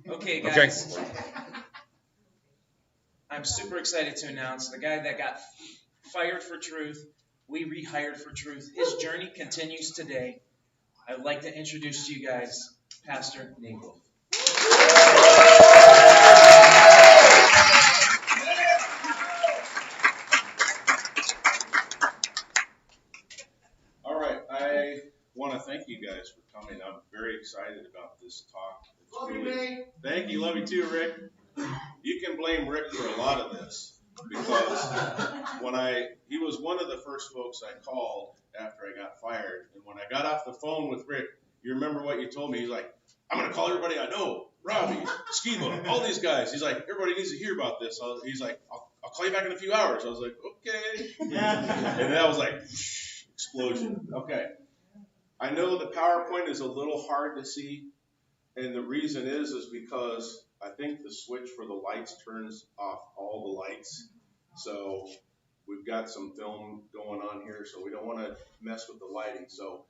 Okay, guys. I'm super excited to announce the guy that got fired for truth, we rehired for truth. His journey continues today. I'd like to introduce to you guys Pastor Nate Wolf. All right, I want to thank you guys for coming. I'm very excited about this talk. Love you, Nate. Thank you, love you too, Rick. You can blame Rick for a lot of this because he was one of the first folks I called after I got fired. And when I got off the phone with Rick, you remember what you told me? He's like, I'm going to call everybody I know, Robbie, Skiba, all these guys. He's like, everybody needs to hear about this. He's like, I'll call you back in a few hours. I was like, okay. And that was like, explosion. Okay. I know the PowerPoint is a little hard to see. And the reason is because I think the switch for the lights turns off all the lights. So we've got some film going on here, so we don't want to mess with the lighting. So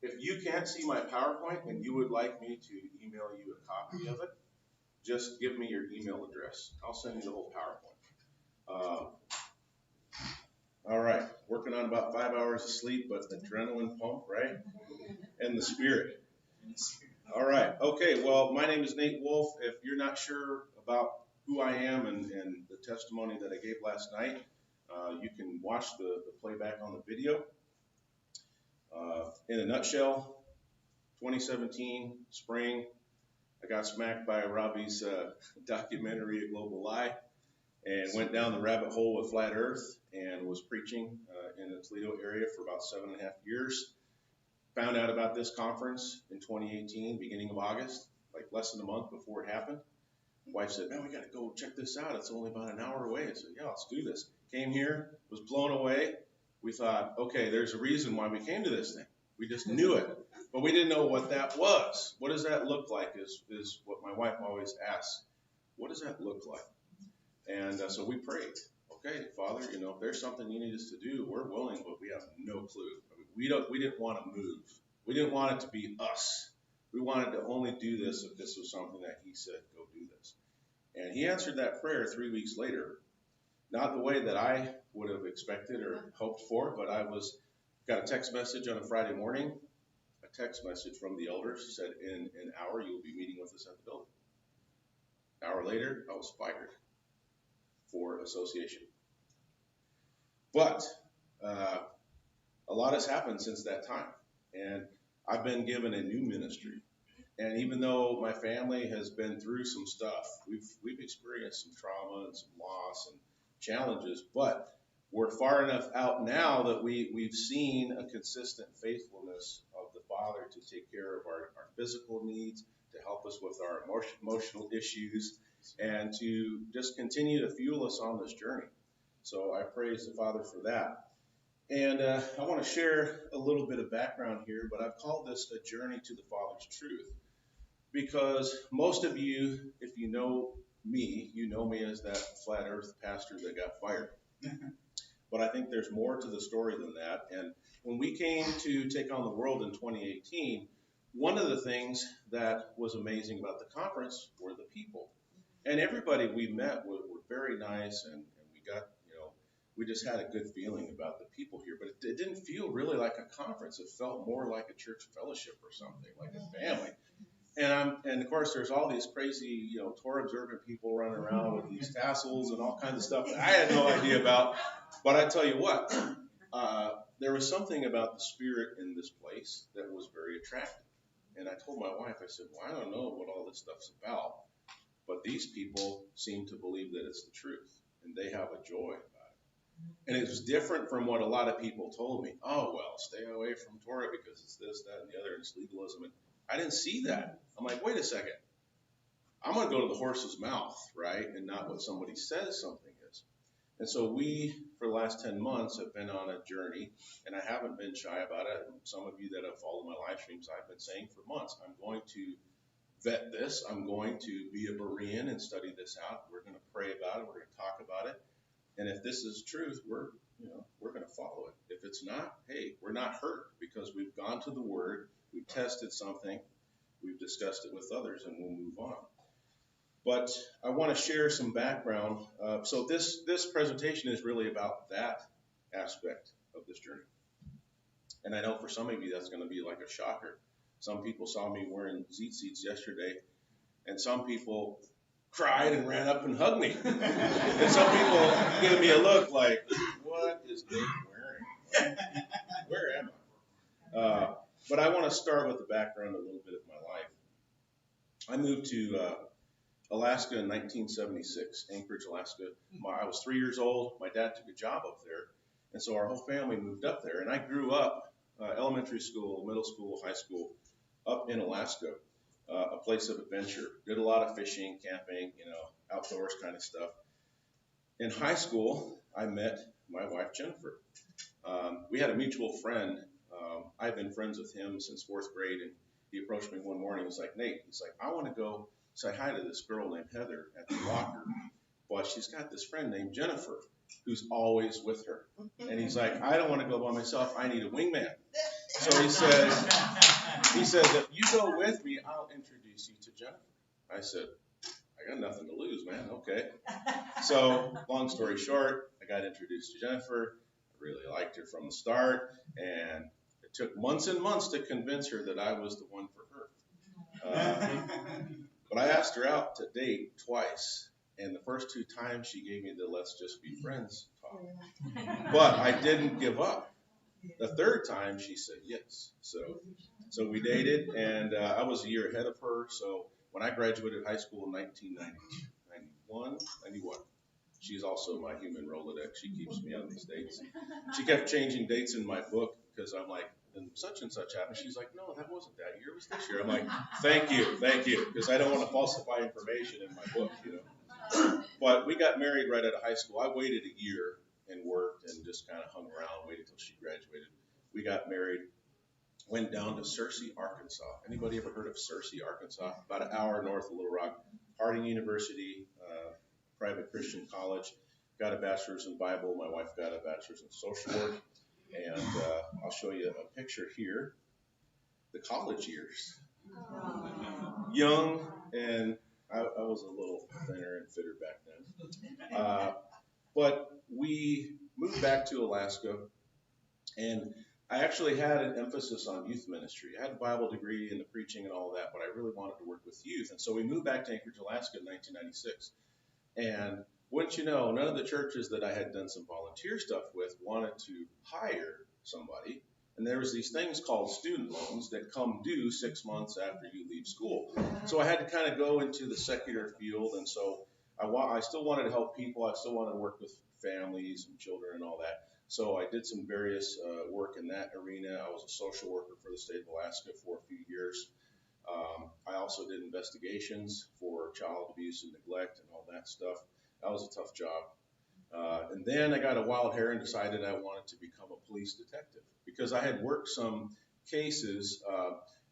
if you can't see my PowerPoint and you would like me to email you a copy of it, just give me your email address. I'll send you the whole PowerPoint. All right, working on about 5 hours of sleep, but adrenaline pump, right? And the spirit. All right. Okay. Well, my name is Nate Wolf. If you're not sure about who I am and the testimony that I gave last night, you can watch the playback on the video. In a nutshell, 2017 spring, I got smacked by Robbie's documentary, A Global Lie, and went down the rabbit hole with Flat Earth and was preaching in the Toledo area for about 7.5 years. Found out about this conference in 2018, beginning of August, like less than a month before it happened. Wife said, man, we got to go check this out. It's only about an hour away. I said, yeah, let's do this. Came here, was blown away. We thought, okay, there's a reason why we came to this thing. We just knew it, but we didn't know what that was. What does that look like is what my wife always asks. What does that look like? And so we prayed. Okay, Father, if there's something you need us to do, we're willing, but we have no clue. We didn't want to move. We didn't want it to be us. We wanted to only do this if this was something that he said, go do this. And he answered that prayer 3 weeks later, not the way that I would have expected or hoped for, but got a text message on a Friday morning, a text message from the elders said, in an hour you will be meeting with us at the building. An hour later, I was fired for association. But a lot has happened since that time, and I've been given a new ministry. And even though my family has been through some stuff, we've experienced some trauma and some loss and challenges, but we're far enough out now that we've seen a consistent faithfulness of the Father to take care of our physical needs, to help us with our emotional issues, and to just continue to fuel us on this journey. So I praise the Father for that. And I want to share a little bit of background here, but I've called this a journey to the Father's truth. Because most of you, if you know me, you know me as that flat earth pastor that got fired. But I think there's more to the story than that. And when we came to take on the world in 2018, one of the things that was amazing about the conference were the people. And everybody we met were very nice, and we got, we just had a good feeling about the people here. But it didn't feel really like a conference. It felt more like a church fellowship or something, like a family. And of course, there's all these crazy, Torah observant people running around with these tassels and all kinds of stuff that I had no idea about. But I tell you what, there was something about the spirit in this place that was very attractive. And I told my wife, I said, well, I don't know what all this stuff's about, but these people seem to believe that it's the truth, and they have a joy about it. And it was different from what a lot of people told me. Oh, well, stay away from Torah because it's this, that, and the other, and it's legalism. And I didn't see that. I'm like, wait a second. I'm going to go to the horse's mouth, right, and not what somebody says something is. And so we, for the last 10 months, have been on a journey, and I haven't been shy about it. Some of you that have followed my live streams, I've been saying for months, I'm going to vet this. I'm going to be a Berean and study this out. We're going to pray about it. We're going to talk about it. And if this is truth, we're we're going to follow it. If it's not, hey, we're not hurt because we've gone to the Word, we've tested something, we've discussed it with others, and we'll move on. But I want to share some background. So this presentation is really about that aspect of this journey. And I know for some of you that's going to be like a shocker. Some people saw me wearing seats yesterday, and some people cried and ran up and hugged me. And some people gave me a look like, what is Dave wearing? Where am I? But I want to start with the background a little bit of my life. I moved to Alaska in 1976, Anchorage, Alaska. I was 3 years old. My dad took a job up there, and so our whole family moved up there. And I grew up elementary school, middle school, high school, up in Alaska, a place of adventure. Did a lot of fishing, camping, outdoors kind of stuff. In high school, I met my wife, Jennifer. We had a mutual friend. I've been friends with him since 4th grade, and he approached me one morning. He's like, Nate, I want to go say hi to this girl named Heather at the locker. Well, she's got this friend named Jennifer who's always with her. And he's like, I don't want to go by myself. I need a wingman. So he says, if you go with me, I'll introduce you to Jennifer. I said, I got nothing to lose, man. Okay. So long story short, I got introduced to Jennifer. I really liked her from the start. And it took months and months to convince her that I was the one for her. But I asked her out to date twice. And the first 2 times she gave me the let's just be friends talk. But I didn't give up. The 3rd time she said yes. So we dated, and I was a year ahead of her. So when I graduated high school in 1991, she's also my human Rolodex. She keeps me on these dates. She kept changing dates in my book because I'm like, and such and such happened. She's like, no, that wasn't that year. It was this year. I'm like, thank you, because I don't want to falsify information in my book, But we got married right out of high school. I waited a year and worked and just kind of hung around, waited till she graduated. We got married, went down to Searcy, Arkansas. Anybody ever heard of Searcy, Arkansas? About an hour north of Little Rock. Harding University, private Christian college. Got a bachelor's in Bible. My wife got a bachelor's in social work. And I'll show you a picture here. The college years. Young, and I was a little thinner and fitter back then. But we moved back to Alaska, and I actually had an emphasis on youth ministry. I had a Bible degree in the preaching and all of that, but I really wanted to work with youth. And so we moved back to Anchorage, Alaska in 1996. And wouldn't you know, none of the churches that I had done some volunteer stuff with wanted to hire somebody. And there was these things called student loans that come due 6 months after you leave school. So I had to kind of go into the secular field. And so I still wanted to help people. I still wanted to work with families and children and all that. So I did some various work in that arena. I was a social worker for the state of Alaska for a few years. I also did investigations for child abuse and neglect and all that stuff. That was a tough job. And then I got a wild hair and decided I wanted to become a police detective because I had worked some cases.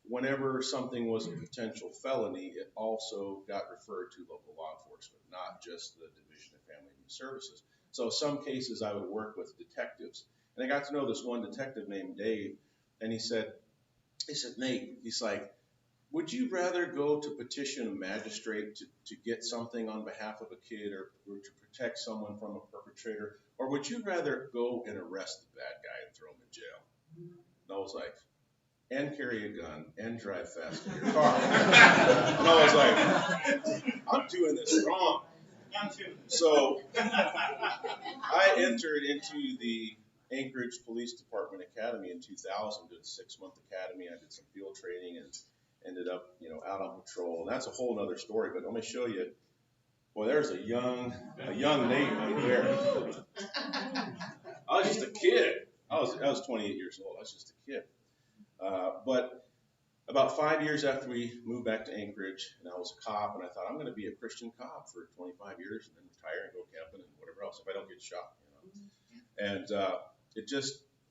Whenever something was a potential felony, it also got referred to local law enforcement, not just the Division of Family and Youth Services. So some cases I would work with detectives. And I got to know this one detective named Dave, and he said, Nate, he's like, would you rather go to petition a magistrate to get something on behalf of a kid or to protect someone from a perpetrator, or would you rather go and arrest the bad guy and throw him in jail? And I was like, and carry a gun and drive fast in your car. And I was like, I'm doing this wrong. So I entered into the Anchorage Police Department Academy in 2000, did a 6-month academy. I did some field training and ended up, out on patrol. And that's a whole other story, but let me show you. Boy, there's a young Nate right there. I was just a kid. I was 28 years old. I was just a kid. But about 5 years after we moved back to Anchorage, and I was a cop, and I thought I'm going to be a Christian cop for 25 years and then retire and go camping and whatever else if I don't get shot. And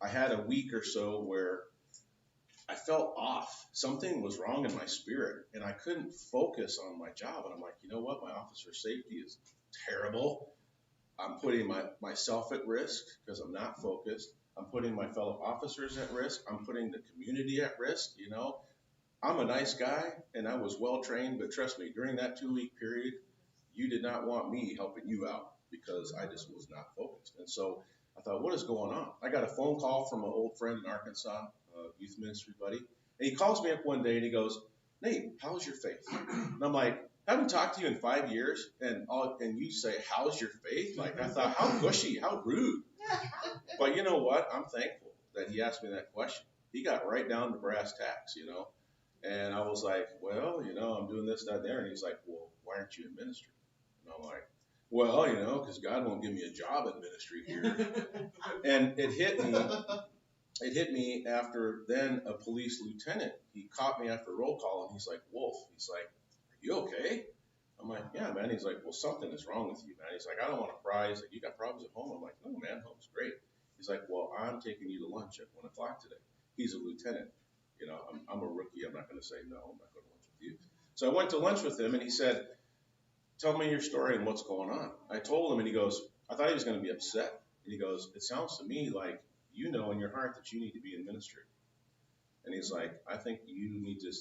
I had a week or so where I felt off. Something was wrong in my spirit, and I couldn't focus on my job. And I'm like, you know what? My officer safety is terrible. I'm putting myself at risk because I'm not focused. I'm putting my fellow officers at risk. I'm putting the community at risk. I'm a nice guy and I was well trained, but trust me, during that 2-week period, you did not want me helping you out because I just was not focused. And so I thought, what is going on? I got a phone call from an old friend in Arkansas, youth ministry buddy, and he calls me up one day and he goes, Nate, how's your faith? And I'm like, I haven't talked to you in 5 years, and you say, how's your faith? Like, I thought, how gushy, how rude. But you know what? I'm thankful that he asked me that question. He got right down to brass tacks, And I was like, well, I'm doing this, that, there. And he's like, well, why aren't you in ministry? And I'm like, well, because God won't give me a job in ministry here. And it hit me after then a police lieutenant. He caught me after roll call, and he's like, Wolf, he's like, are you okay? I'm like, yeah, man. He's like, well, something is wrong with you, man. He's like, I don't want to cry. He's like, you got problems at home? I'm like, no, man, home's great. He's like, well, I'm taking you to lunch at 1 o'clock today. He's a lieutenant. I'm a rookie. I'm not going to say no. I'm not going to lunch with you. So I went to lunch with him, and he said, tell me your story and what's going on. I told him, and he goes, I thought he was going to be upset. And he goes, it sounds to me like you know in your heart that you need to be in ministry. And he's like, I think you need to,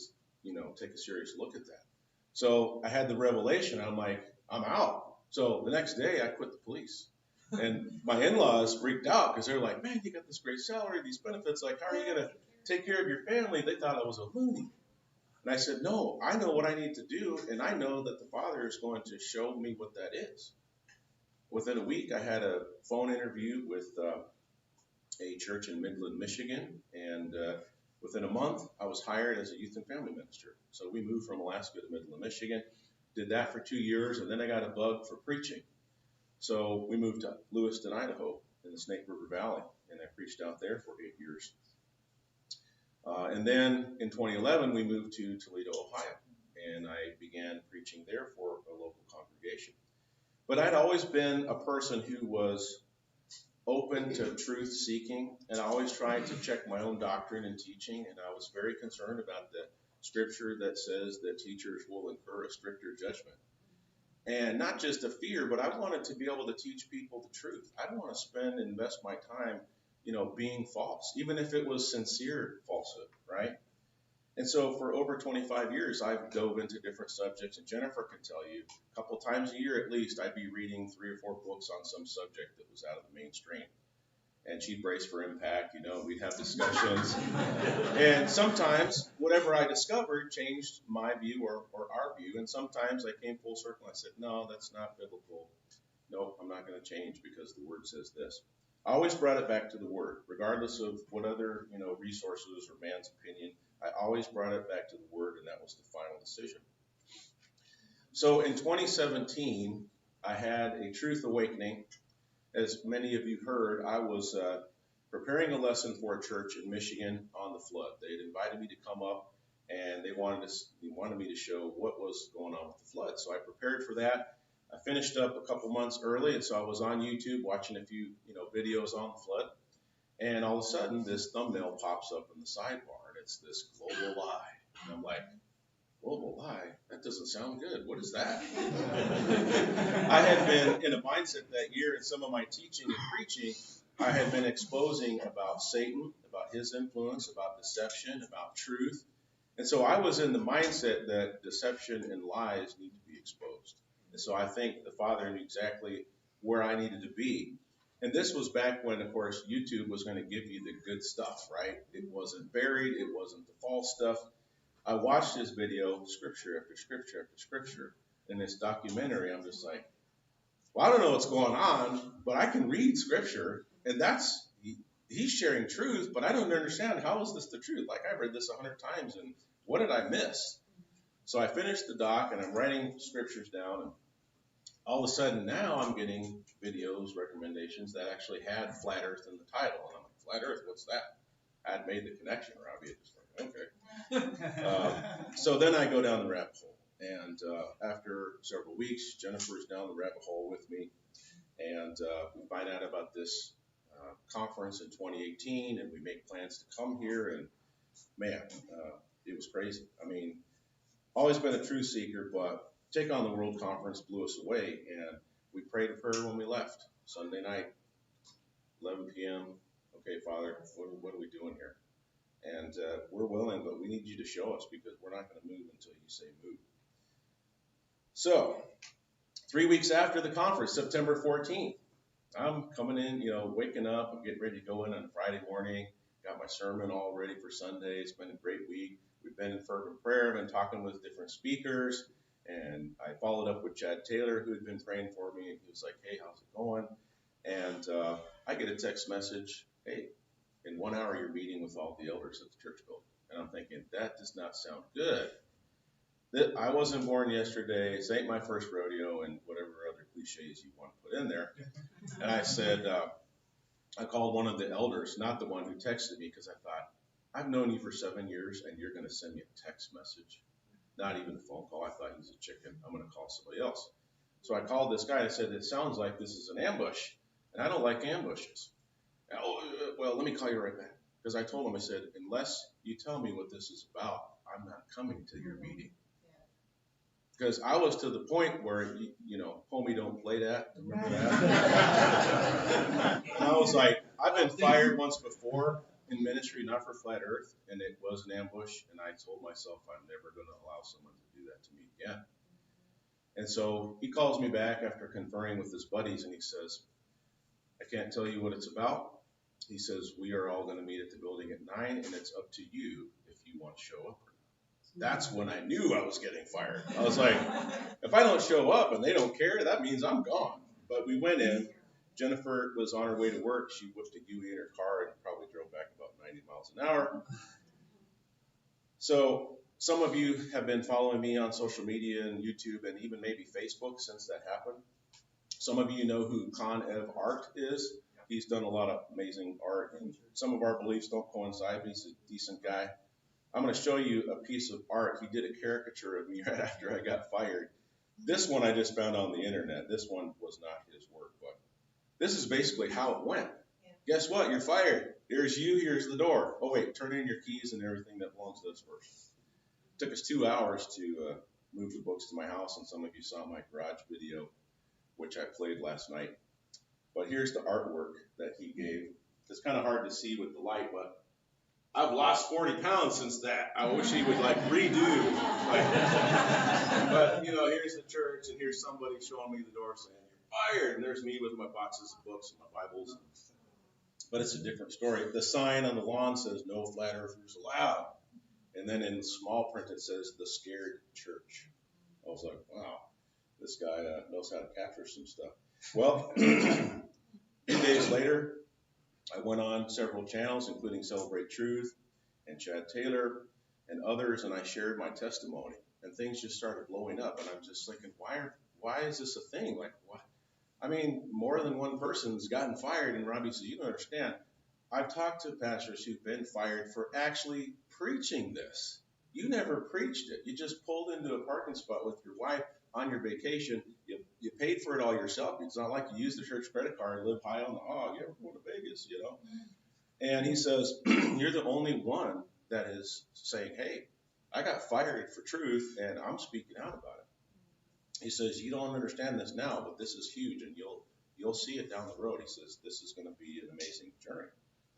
take a serious look at that. So I had the revelation. I'm like, I'm out. So the next day I quit the police. And my in-laws freaked out because they're like, man, you got this great salary, these benefits. Like, how are you going to take care of your family? They thought I was a loony. And I said, no, I know what I need to do. And I know that the Father is going to show me what that is. Within a week, I had a phone interview with a church in Midland, Michigan. And within a month, I was hired as a youth and family minister. So we moved from Alaska to Midland, Michigan, did that for 2 years, and then I got a bug for preaching. So we moved to Lewiston, Idaho, in the Snake River Valley, and I preached out there for 8 years. And then in 2011, we moved to Toledo, Ohio, and I began preaching there for a local congregation. But I'd always been a person who was open to truth seeking, and I always tried to check my own doctrine and teaching, and I was very concerned about the scripture that says that teachers will incur a stricter judgment. And not just a fear, but I wanted to be able to teach people the truth. I don't want to spend and invest my time, being false, even if it was sincere falsehood, right? And so for over 25 years, I've dove into different subjects, and Jennifer can tell you, a couple times a year at least, I'd be reading 3 or 4 books on some subject that was out of the mainstream. And she'd brace for impact, we'd have discussions. And sometimes whatever I discovered changed my view or our view. And sometimes I came full circle and I said, no, that's not biblical. No, I'm not going to change because the Word says this. I always brought it back to the Word, regardless of what other, resources or man's opinion. I always brought it back to the Word, and that was the final decision. So in 2017, I had a truth awakening. As many of you heard, I was preparing a lesson for a church in Michigan on the flood. They had invited me to come up, and they wanted me to show what was going on with the flood. So I prepared for that. I finished up a couple months early, and so I was on YouTube watching a few videos on the flood. And all of a sudden, this thumbnail pops up in the sidebar, and it's this global lie. And I'm like, global lie? That doesn't sound good. What is that? I had been in a mindset that year in some of my teaching and preaching, I had been exposing about Satan, about his influence, about deception, about truth. And so I was in the mindset that deception and lies need to be exposed. And so I think the Father knew exactly where I needed to be. And this was back when, of course, YouTube was going to give you the good stuff, right? It wasn't buried. It wasn't the false stuff. I watched this video, scripture after scripture after scripture, in this documentary. I'm just like, well, I don't know what's going on, but I can read scripture, and he's sharing truth, but I don't understand. How is this the truth? Like, I read this 100 times, and what did I miss? So I finished the doc, and I'm writing scriptures down, and all of a sudden now I'm getting videos, recommendations that actually had flat earth in the title. And I'm like, flat earth, what's that? I had made the connection, Robbie. Just like, okay. So then I go down the rabbit hole. And after several weeks, Jennifer's down the rabbit hole with me. And we find out about this conference in 2018, and we make plans to come here. And man, it was crazy. I always been a truth seeker, but Take on the World Conference blew us away, and we prayed a prayer when we left Sunday night, 11 p.m. Okay, Father, what are we doing here? And we're willing, but we need you to show us because we're not going to move until you say move. So 3 weeks after the conference, September 14th, I'm coming in, waking up. I'm getting ready to go in on Friday morning. Got my sermon all ready for Sunday. It's been a great week. We've been in fervent prayer. I've been talking with different speakers. And I followed up with Chad Taylor, who had been praying for me. And he was like, hey, how's it going? And I get a text message, hey, in 1 hour you're meeting with all the elders at the church building. And I'm thinking, that does not sound good. I wasn't born yesterday. This ain't my first rodeo, and whatever other cliches you want to put in there. And I said, I called one of the elders, not the one who texted me, because I thought, I've known you for 7 years, and you're going to send me a text message, not even a phone call. I thought he was a chicken. I'm going to call somebody else. So I called this guy. I said, it sounds like this is an ambush, and I don't like ambushes. Well, let me call you right back. Because I told him, I said, unless you tell me what this is about, I'm not coming to your meeting. Because I was to the point where, homie, don't play that. Remember that? And I was like, I've been fired once before in ministry, not for Flat Earth, and it was an ambush. And I told myself I'm never going to allow someone to do that to me again. And so he calls me back after conferring with his buddies, and he says, I can't tell you what it's about. He says, we are all going to meet at the building at 9, and it's up to you if you want to show up. That's when I knew I was getting fired. I was like, if I don't show up and they don't care, that means I'm gone. But we went in. Jennifer was on her way to work. She whipped a UE in her car and probably drove back about 90 miles an hour. So some of you have been following me on social media and YouTube and even maybe Facebook since that happened. Some of you know who Con Ev Art is. He's done a lot of amazing art, and some of our beliefs don't coincide, but he's a decent guy. I'm going to show you a piece of art. He did a caricature of me right after I got fired. This one I just found on the internet. This one was not his work, but this is basically how it went. Yeah. Guess what? You're fired. Here's you. Here's the door. Oh, wait, turn in your keys and everything that belongs to us first. It took us 2 hours to move the books to my house, and some of you saw my garage video, which I played last night. But here's the artwork that he gave. It's kind of hard to see with the light, but I've lost 40 pounds since that. I wish he would redo. But here's the church, and here's somebody showing me the door saying, you're fired. And there's me with my boxes of books and my Bibles. But it's a different story. The sign on the lawn says, no flat earthers allowed. And then in small print, it says, the scared church. I was like, wow, this guy knows how to capture some stuff. Well, 2 days later, I went on several channels, including Celebrate Truth and Chad Taylor and others, and I shared my testimony. And things just started blowing up, and I'm just thinking, why is this a thing? What? I mean, more than one person's gotten fired, and Robbie says, you don't understand. I've talked to pastors who've been fired for actually preaching this. You never preached it. You just pulled into a parking spot with your wife on your vacation. You paid for it all yourself. It's not like you use the church credit card and live high on the hog. You ever go to Vegas, And he says, you're the only one that is saying, hey, I got fired for truth, and I'm speaking out about it. He says, you don't understand this now, but this is huge, and you'll see it down the road. He says, this is going to be an amazing journey.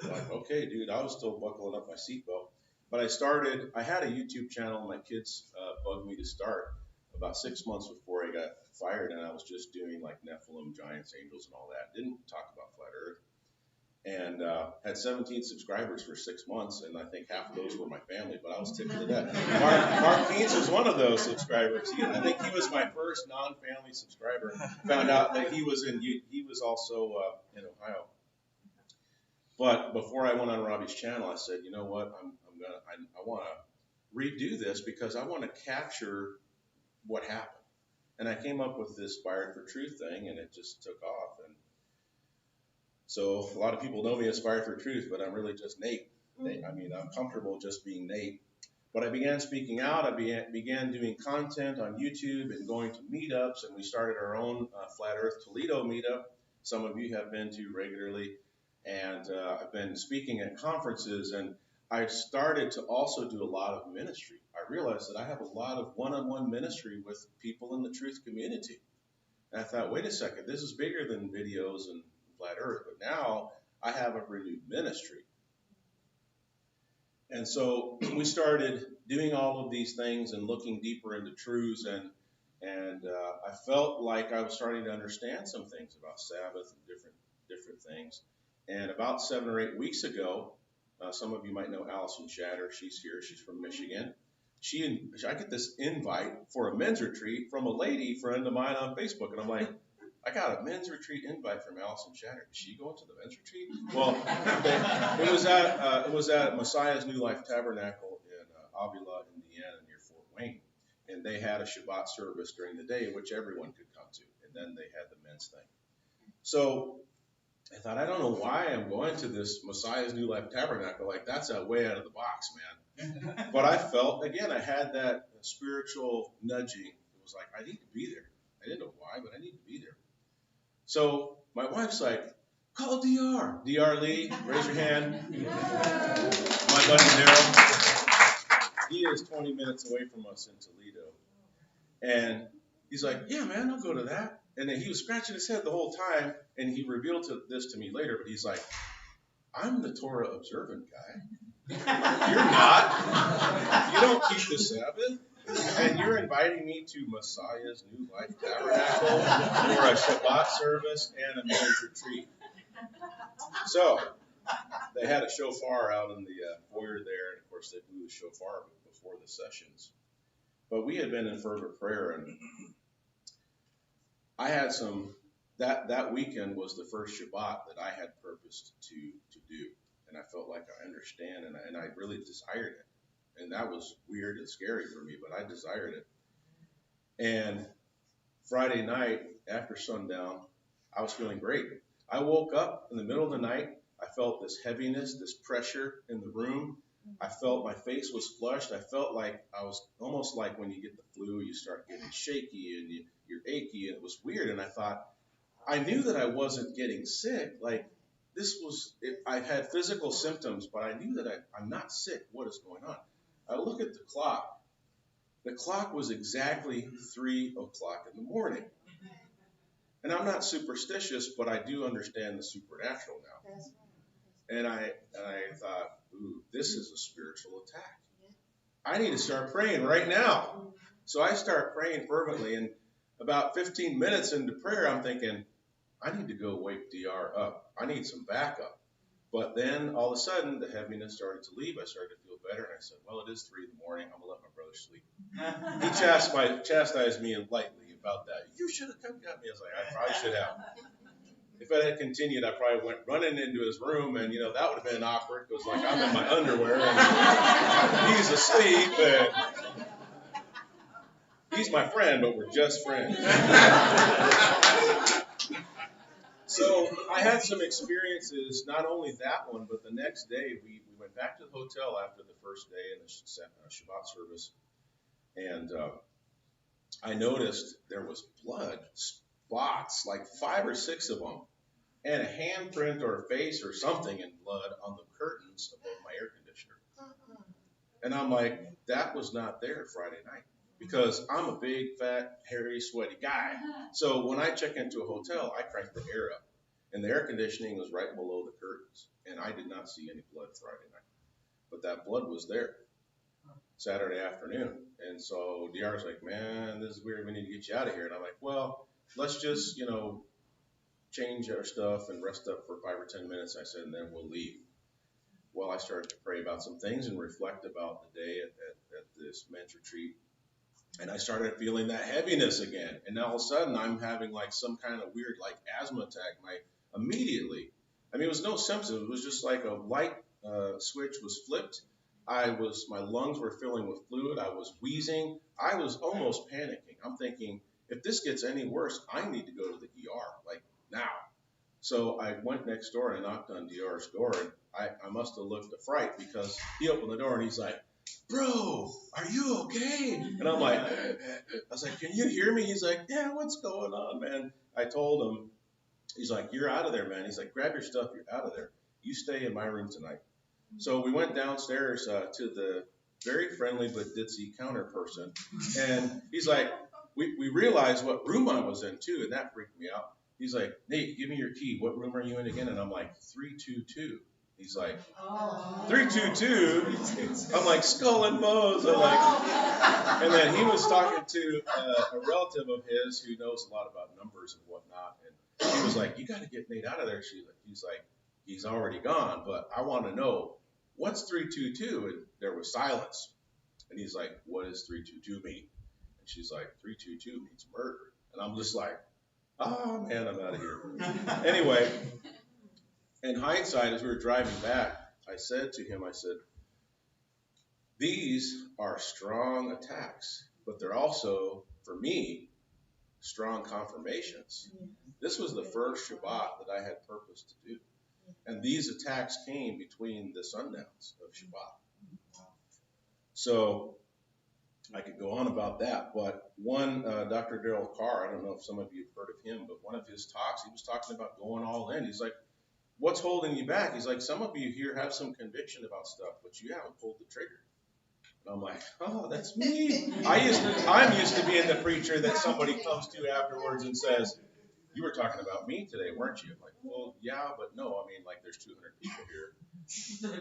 I'm like, okay, dude, I was still buckling up my seatbelt. But I had a YouTube channel my kids bugged me to start about 6 months before I got fired, and I was just doing Nephilim, giants, angels, and all that. Didn't talk about Flat Earth. And had 17 subscribers for 6 months, and I think half of those were my family, but I was tickled to death. Mark Keens was one of those subscribers. I think he was my first non-family subscriber. Found out that he was also in Ohio. But before I went on Robbie's channel, I said, you know what, I want to redo this because I want to capture what happened. And I came up with this Fired for Truth thing, and it just took off. And so a lot of people know me as Fired for Truth, but I'm really just Nate. I'm comfortable just being Nate. But I began speaking out. I began doing content on YouTube and going to meetups, and we started our own Flat Earth Toledo meetup. Some of you have been to regularly. And I've been speaking at conferences, and I've started to also do a lot of ministry. I realized that I have a lot of one-on-one ministry with people in the truth community. And I thought, wait a second, this is bigger than videos and flat earth, but now I have a renewed ministry. And so we started doing all of these things and looking deeper into truths, and I felt like I was starting to understand some things about Sabbath and different things. And about 7 or 8 weeks ago, some of you might know Allison Shatter. She's here. She's from Michigan. I get this invite for a men's retreat from a lady friend of mine on Facebook, and I'm like, I got a men's retreat invite from Allison Shatter. Is she going to the men's retreat? Well, it was at Messiah's New Life Tabernacle in Avila, Indiana, near Fort Wayne, and they had a Shabbat service during the day, which everyone could come to, and then they had the men's thing. So I thought, I don't know why I'm going to this Messiah's New Life Tabernacle. Like, that's way out of the box, man. But I felt, again, I had that spiritual nudging. It was like, I need to be there. I didn't know why, but I need to be there. So my wife's like, call DR. DR Lee, raise your hand. My buddy Daryl. He is 20 minutes away from us in Toledo. And he's like, yeah, man, I'll go to that. And then he was scratching his head the whole time, and he revealed this to me later, but he's like, I'm the Torah observant guy. You're not. You don't keep the Sabbath. And you're inviting me to Messiah's New Life Tabernacle for a Shabbat service and a men's retreat. So they had a shofar out in the foyer there, and of course they blew the shofar before the sessions. But we had been in fervent prayer, and I had that weekend was the first Shabbat that I had purposed to do. And I felt like I understand, and I really desired it. And that was weird and scary for me, but I desired it. And Friday night, after sundown, I was feeling great. I woke up in the middle of the night. I felt this heaviness, this pressure in the room. I felt my face was flushed. I felt like I was almost like when you get the flu, you start getting shaky and you're achy, and it was weird. And I thought, I knew that I wasn't getting sick. Like, I've had physical symptoms, but I knew that I'm not sick. What is going on? I look at the clock. The clock was exactly 3 o'clock in the morning. And I'm not superstitious, but I do understand the supernatural now. And I thought, ooh, this is a spiritual attack. I need to start praying right now. So I start praying fervently, and about 15 minutes into prayer, I'm thinking, I need to go wake DR up. I need some backup. But then all of a sudden, the heaviness started to leave. I started to feel better, and I said, well, it is 3 in the morning. I'm going to let my brother sleep. He chastised me lightly about that. You should have come get me. I was like, I probably should have. If it had continued, I probably went running into his room, and, that would have been awkward, because, like, I'm in my underwear, and he's asleep, and he's my friend, but we're just friends. So I had some experiences, not only that one, but the next day we went back to the hotel after the first day in the Shabbat service, and I noticed there was blood spots, like 5 or 6 of them, and a handprint or a face or something in blood on the curtains above my air conditioner. And I'm like, that was not there Friday night, because I'm a big, fat, hairy, sweaty guy. So when I check into a hotel, I crank the air up. And the air conditioning was right below the curtains. And I did not see any blood Friday night. But that blood was there Saturday afternoon. And so DR's like, man, this is weird. We need to get you out of here. And I'm like, well, let's just, change our stuff and rest up for 5 or 10 minutes. I said, and then we'll leave. Well, I started to pray about some things and reflect about the day at this men's retreat. And I started feeling that heaviness again. And now all of a sudden, I'm having like some kind of weird like asthma attack. Immediately. It was no symptoms. It was just like a light switch was flipped. My lungs were filling with fluid. I was wheezing. I was almost panicking. I'm thinking, if this gets any worse, I need to go to the ER, like now. So I went next door and I knocked on DR's door, and I must have looked a fright, because he opened the door and he's like, bro, are you okay? And I'm like, I was like, can you hear me? He's like, yeah, what's going on, man? I told him, he's like, you're out of there, man. He's like, grab your stuff, you're out of there. You stay in my room tonight. So we went downstairs to the very friendly but ditzy counter person, and he's like, we realized what room I was in too, and that freaked me out. He's like, Nate, give me your key. What room are you in again? And I'm like, 322. He's like, 322? I'm like, skull and bones. I'm like, and then he was talking to a relative of his who knows a lot about numbers and whatnot. And he was like, you got to get Nate out of there. He's like, he's already gone, but I want to know, what's 322? And there was silence. And he's like, what does 322 mean? And she's like, 322 means murder. And I'm just like, oh, man, I'm out of here. Anyway, in hindsight, as we were driving back, I said to him, I said, these are strong attacks, but they're also, for me, strong confirmations. This was the first Shabbat that I had purpose to do. And these attacks came between the sundowns of Shabbat. So I could go on about that, but one, Dr. Darrell Carr, I don't know if some of you have heard of him, but one of his talks, he was talking about going all in. He's like, what's holding you back? He's like, some of you here have some conviction about stuff, but you haven't pulled the trigger. And I'm like, oh, that's me. I'm used to being the preacher that somebody comes to afterwards and says, you were talking about me today, weren't you? I'm like, well, yeah, but no, I mean, like, there's 200 people here.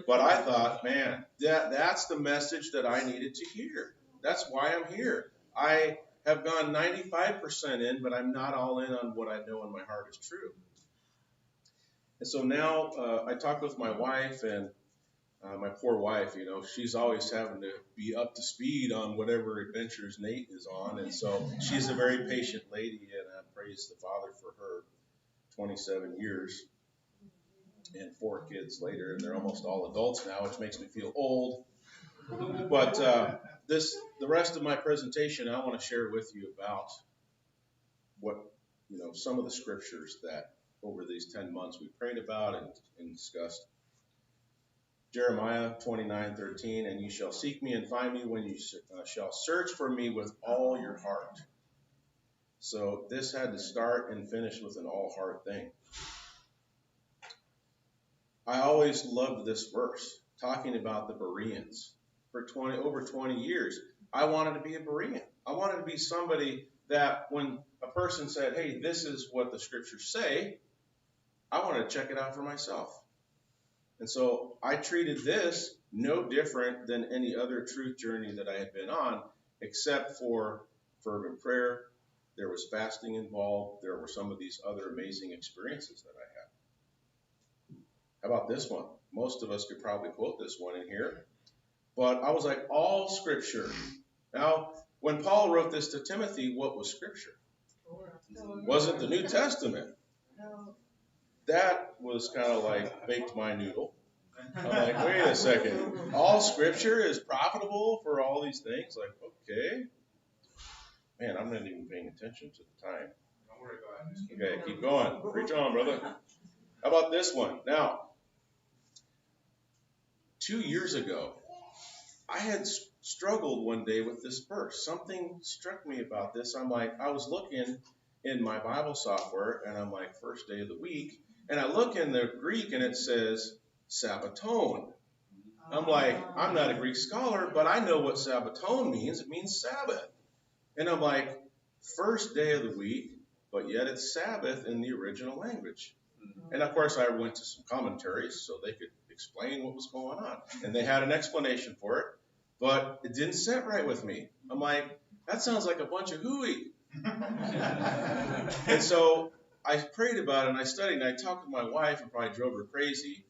But I thought, man, that's the message that I needed to hear. That's why I'm here. I have gone 95% in, but I'm not all in on what I know in my heart is true. And so now I talked with my wife, and my poor wife, you know, she's always having to be up to speed on whatever adventures Nate is on. And so she's a very patient lady, and I praise the Father for her. 27 years and 4 kids later, and they're almost all adults now, which makes me feel old. But the rest of my presentation, I want to share with you about what, you know, some of the scriptures that over these 10 months we prayed about and discussed. Jeremiah 29:13, and you shall seek me and find me when you shall search for me with all your heart. So this had to start and finish with an all heart thing. I always loved this verse, talking about the Bereans. For over 20 years, I wanted to be a Berean. I wanted to be somebody that when a person said, hey, this is what the scriptures say, I wanted to check it out for myself. And so I treated this no different than any other truth journey that I had been on, except for fervent prayer. There was fasting involved. There were some of these other amazing experiences that I had. How about this one? Most of us could probably quote this one in here. But I was like, all scripture. Now, when Paul wrote this to Timothy, what was scripture? Wasn't the New Testament. That was kind of like baked my noodle. I'm like, wait a second. All scripture is profitable for all these things? Like, okay. Man, I'm not even paying attention to the time. Don't worry about it. Okay, keep going. Preach on, brother. How about this one? Now, 2 years ago, I had struggled one day with this verse. Something struck me about this. I'm like, I was looking in my Bible software, and I'm like, first day of the week. And I look in the Greek, and it says Sabbaton. I'm like, I'm not a Greek scholar, but I know what Sabbaton means. It means Sabbath. And I'm like, first day of the week, but yet it's Sabbath in the original language. And of course, I went to some commentaries so they could explain what was going on. And they had an explanation for it, but it didn't sit right with me. I'm like, that sounds like a bunch of hooey. And so I prayed about it, and I studied, and I talked to my wife, and probably drove her crazy.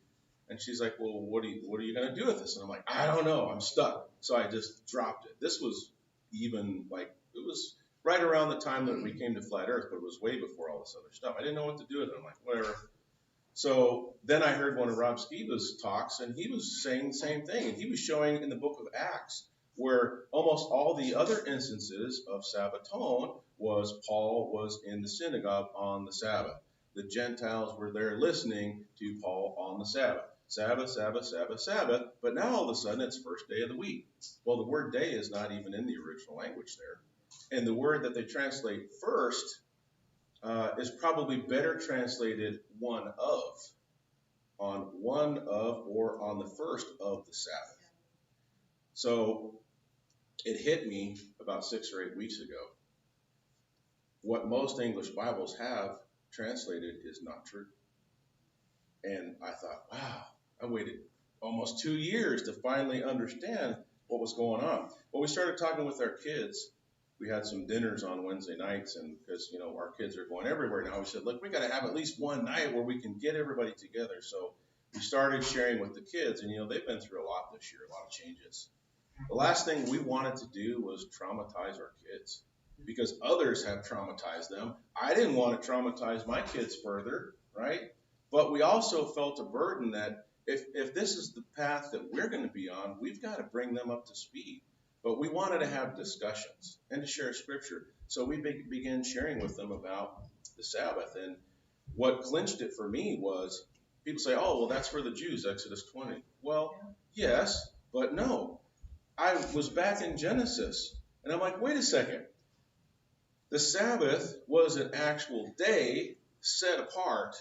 And she's like, well, what are you going to do with this? And I'm like, I don't know. I'm stuck. So I just dropped it. This was even like, it was right around the time that we came to Flat Earth, but it was way before all this other stuff. I didn't know what to do with it. I'm like, whatever. So then I heard one of Rob Skiba's talks, and he was saying the same thing. And he was showing in the book of Acts where almost all the other instances of Sabbaton was Paul was in the synagogue on the Sabbath. The Gentiles were there listening to Paul on the Sabbath. Sabbath, Sabbath, Sabbath, Sabbath. But now all of a sudden it's first day of the week. Well, the word day is not even in the original language there. And the word that they translate first is probably better translated one of, on one of, or on the first of the Sabbath. So it hit me about 6 or 8 weeks ago. what most English Bibles have translated is not true. And I thought, wow, I waited almost 2 years to finally understand what was going on. Well, we started talking with our kids. We had some dinners on Wednesday nights, and because, our kids are going everywhere now, we said, look, we got to have at least one night where we can get everybody together. So we started sharing with the kids, and, they've been through a lot this year, a lot of changes. The last thing we wanted to do was traumatize our kids because others have traumatized them. I didn't want to traumatize my kids further, right? But we also felt a burden that if this is the path that we're going to be on, we've got to bring them up to speed. But we wanted to have discussions and to share scripture. So we began sharing with them about the Sabbath. And what clinched it for me was people say, oh, well, that's for the Jews, Exodus 20. Well, yes, but no. I was back in Genesis, and I'm like, wait a second. The Sabbath was an actual day set apart.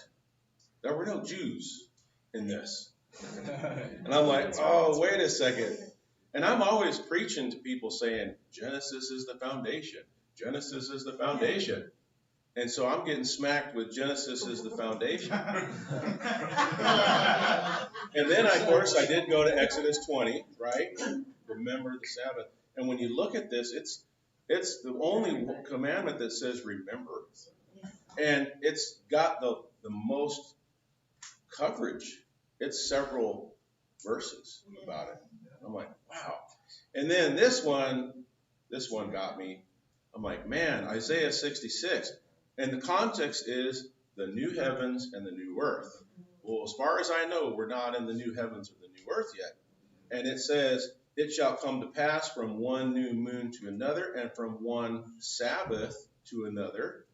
There were no Jews in this. And I'm like, oh, wait a second. And I'm always preaching to people saying, Genesis is the foundation. Genesis is the foundation. And so I'm getting smacked with Genesis is the foundation. And then, of course, I did go to Exodus 20, right? Remember the Sabbath. And when you look at this, it's the only commandment that says remember. And it's got the most coverage. It's several verses about it. I'm like, wow. And then this one got me. I'm like, man, Isaiah 66. And the context is the new heavens and the new earth. Well, as far as I know, we're not in the new heavens or the new earth yet. And it says, it shall come to pass from one new moon to another and from one Sabbath to another.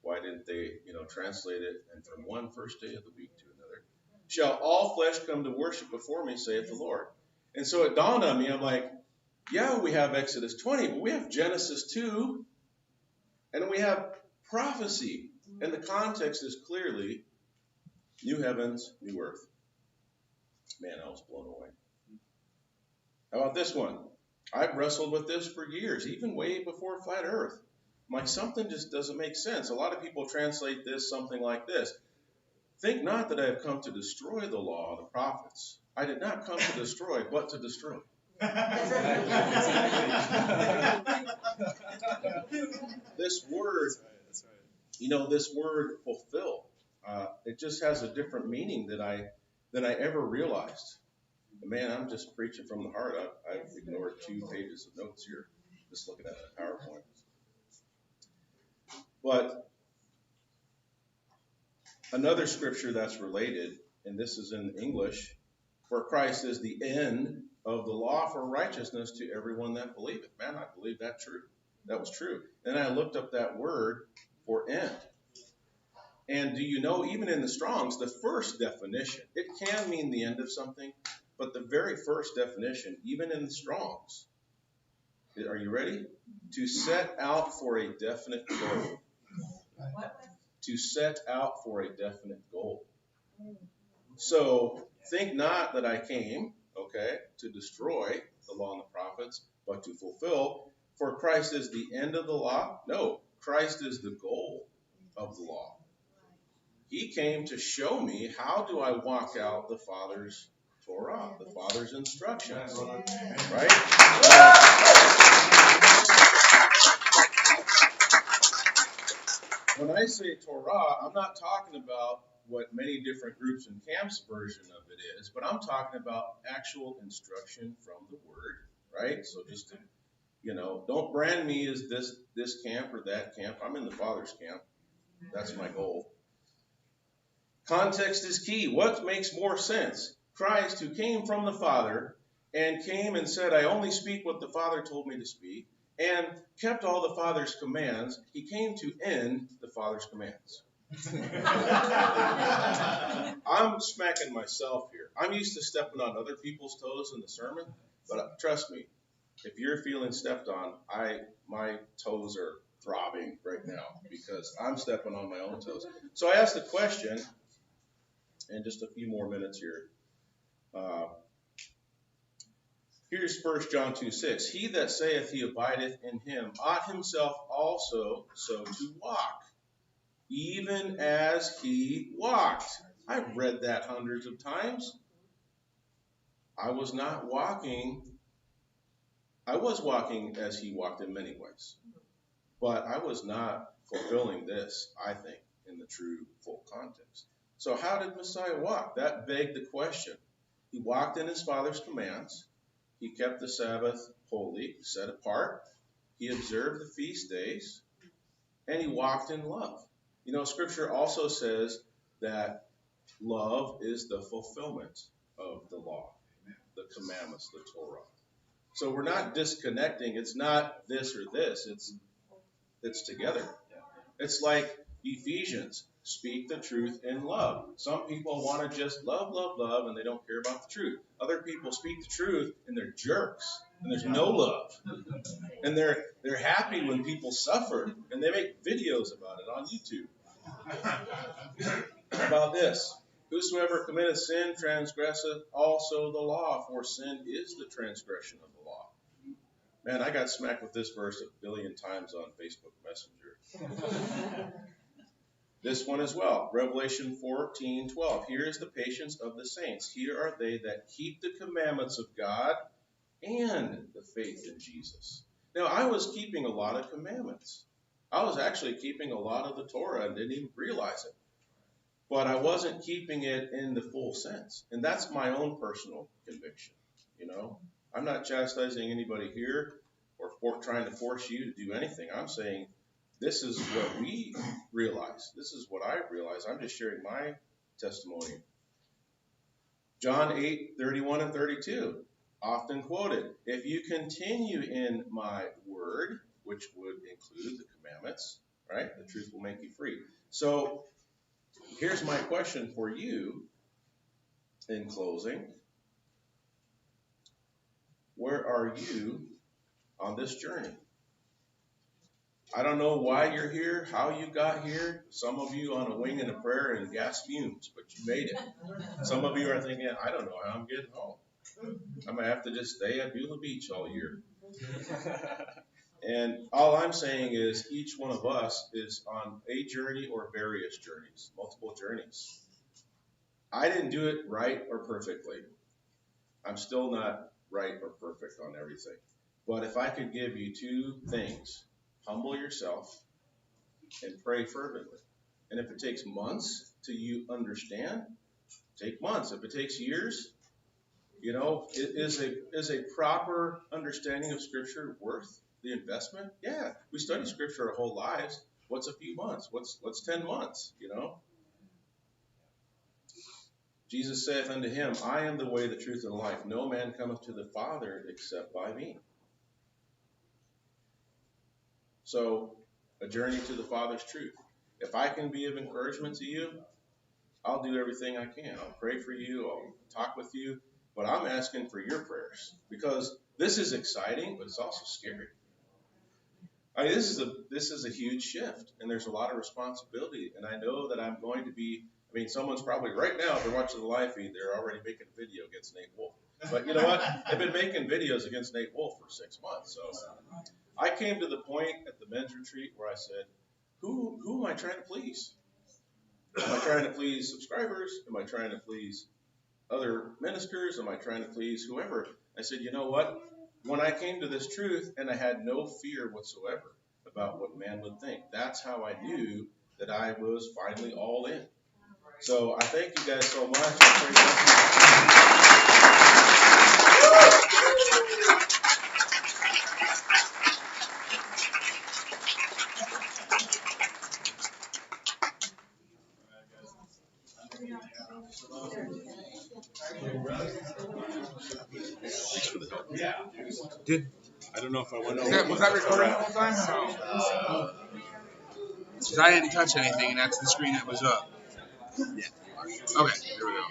Why didn't they, translate it? And from one first day of the week to another. Shall all flesh come to worship before me, saith the Lord. And so it dawned on me, I'm like, yeah, we have Exodus 20, but we have Genesis 2, and we have prophecy. And the context is clearly new heavens, new earth. Man, I was blown away. How about this one? I've wrestled with this for years, even way before flat earth. I'm like, something just doesn't make sense. A lot of people translate this something like this. Think not that I have come to destroy the law of the prophets. I did not come to destroy, but to destroy. This word, this word fulfill, it just has a different meaning than I ever realized. Man, I'm just preaching from the heart. I've ignored 2 pages of notes here, just looking at the PowerPoint. But another scripture that's related, and this is in English, for Christ is the end of the law for righteousness to everyone that believeth. Man, I believe that true. That was true. Then I looked up that word for end. And do you know, even in the Strong's, the first definition, it can mean the end of something, but the very first definition, even in the Strong's, are you ready? To set out for a definite goal. To set out for a definite goal. So, think not that I came, to destroy the law and the prophets, but to fulfill. For Christ is the end of the law. No, Christ is the goal of the law. He came to show me how do I walk out the Father's Torah, the Father's instructions. Right? When I say Torah, I'm not talking about what many different groups and camps version of it is, but I'm talking about actual instruction from the Word, right? So just to, don't brand me as this camp or that camp. I'm in the Father's camp. That's my goal. Context is key. What makes more sense? Christ, who came from the Father and came and said, I only speak what the Father told me to speak, and kept all the Father's commands, he came to end the Father's commands. I'm smacking myself here. I'm used to stepping on other people's toes in the sermon, but trust me, if you're feeling stepped on, my toes are throbbing right now because I'm stepping on my own toes. So I asked the question, in just a few more minutes here, Here's 1 John 2:6. He that saith he abideth in him ought himself also so to walk, even as he walked. I've read that hundreds of times. I was walking as he walked in many ways. But I was not fulfilling this, I think, in the true full context. So how did Messiah walk? That begged the question. He walked in his Father's commands. He kept the Sabbath holy, set apart. He observed the feast days. And he walked in love. You know, Scripture also says that love is the fulfillment of the law, the commandments, the Torah. So we're not disconnecting. It's not this or this. It's together. It's like Ephesians. Speak the truth in love. Some people want to just love, love, love, and they don't care about the truth. Other people speak the truth, and they're jerks, and there's no love. And they're happy when people suffer, and they make videos about it on YouTube. About this. Whosoever committeth sin transgresseth also the law, for sin is the transgression of the law. Man, I got smacked with this verse 1 billion times on Facebook Messenger. This one as well, Revelation 14:12. Here is the patience of the saints. Here are they that keep the commandments of God and the faith in Jesus. Now, I was keeping a lot of commandments. I was actually keeping a lot of the Torah and didn't even realize it. But I wasn't keeping it in the full sense. And that's my own personal conviction. You know, I'm not chastising anybody here or trying to force you to do anything. I'm saying this is what we realize. This is what I realize. I'm just sharing my testimony. John 8:31 and 32, often quoted. If you continue in my word, which would include the commandments, right? The truth will make you free. So here's my question for you in closing. Where are you on this journey? I don't know why you're here, how you got here. Some of you on a wing and a prayer and gas fumes, but you made it. Some of you are thinking, I don't know how I'm getting home. I'm going to have to just stay at Beulah Beach all year. And all I'm saying is each one of us is on a journey or various journeys, multiple journeys. I didn't do it right or perfectly. I'm still not right or perfect on everything. But if I could give you two things, humble yourself and pray fervently. And if it takes months till you understand, take months. If it takes years, you know, is a proper understanding of Scripture worth the investment? Yeah, we study Scripture our whole lives. What's a few months? What's 10 months, you know? Jesus saith unto him, I am the way, the truth, and the life. No man cometh to the Father except by me. So, a journey to the Father's truth. If I can be of encouragement to you, I'll do everything I can. I'll pray for you. I'll talk with you. But I'm asking for your prayers because this is exciting, but it's also scary. I mean, this is a huge shift, and there's a lot of responsibility. And I know that I'm going to be. I mean, someone's probably right now, if they're watching the live feed, they're already making a video against Nate Wolf. But you know what? They've been making videos against Nate Wolf for 6 months. So I came to the point at the men's retreat where I said, who am I trying to please? Am I trying to please subscribers? Am I trying to please other ministers? Am I trying to please whoever? I said, you know what? When I came to this truth and I had no fear whatsoever about what man would think, that's how I knew that I was finally all in. So I thank you guys so much. Thanks for the help. Yeah. I don't know if I went over. Was that recording the whole time? No. Because I didn't touch anything, and that's the screen that was up. Yeah. Okay, there we go.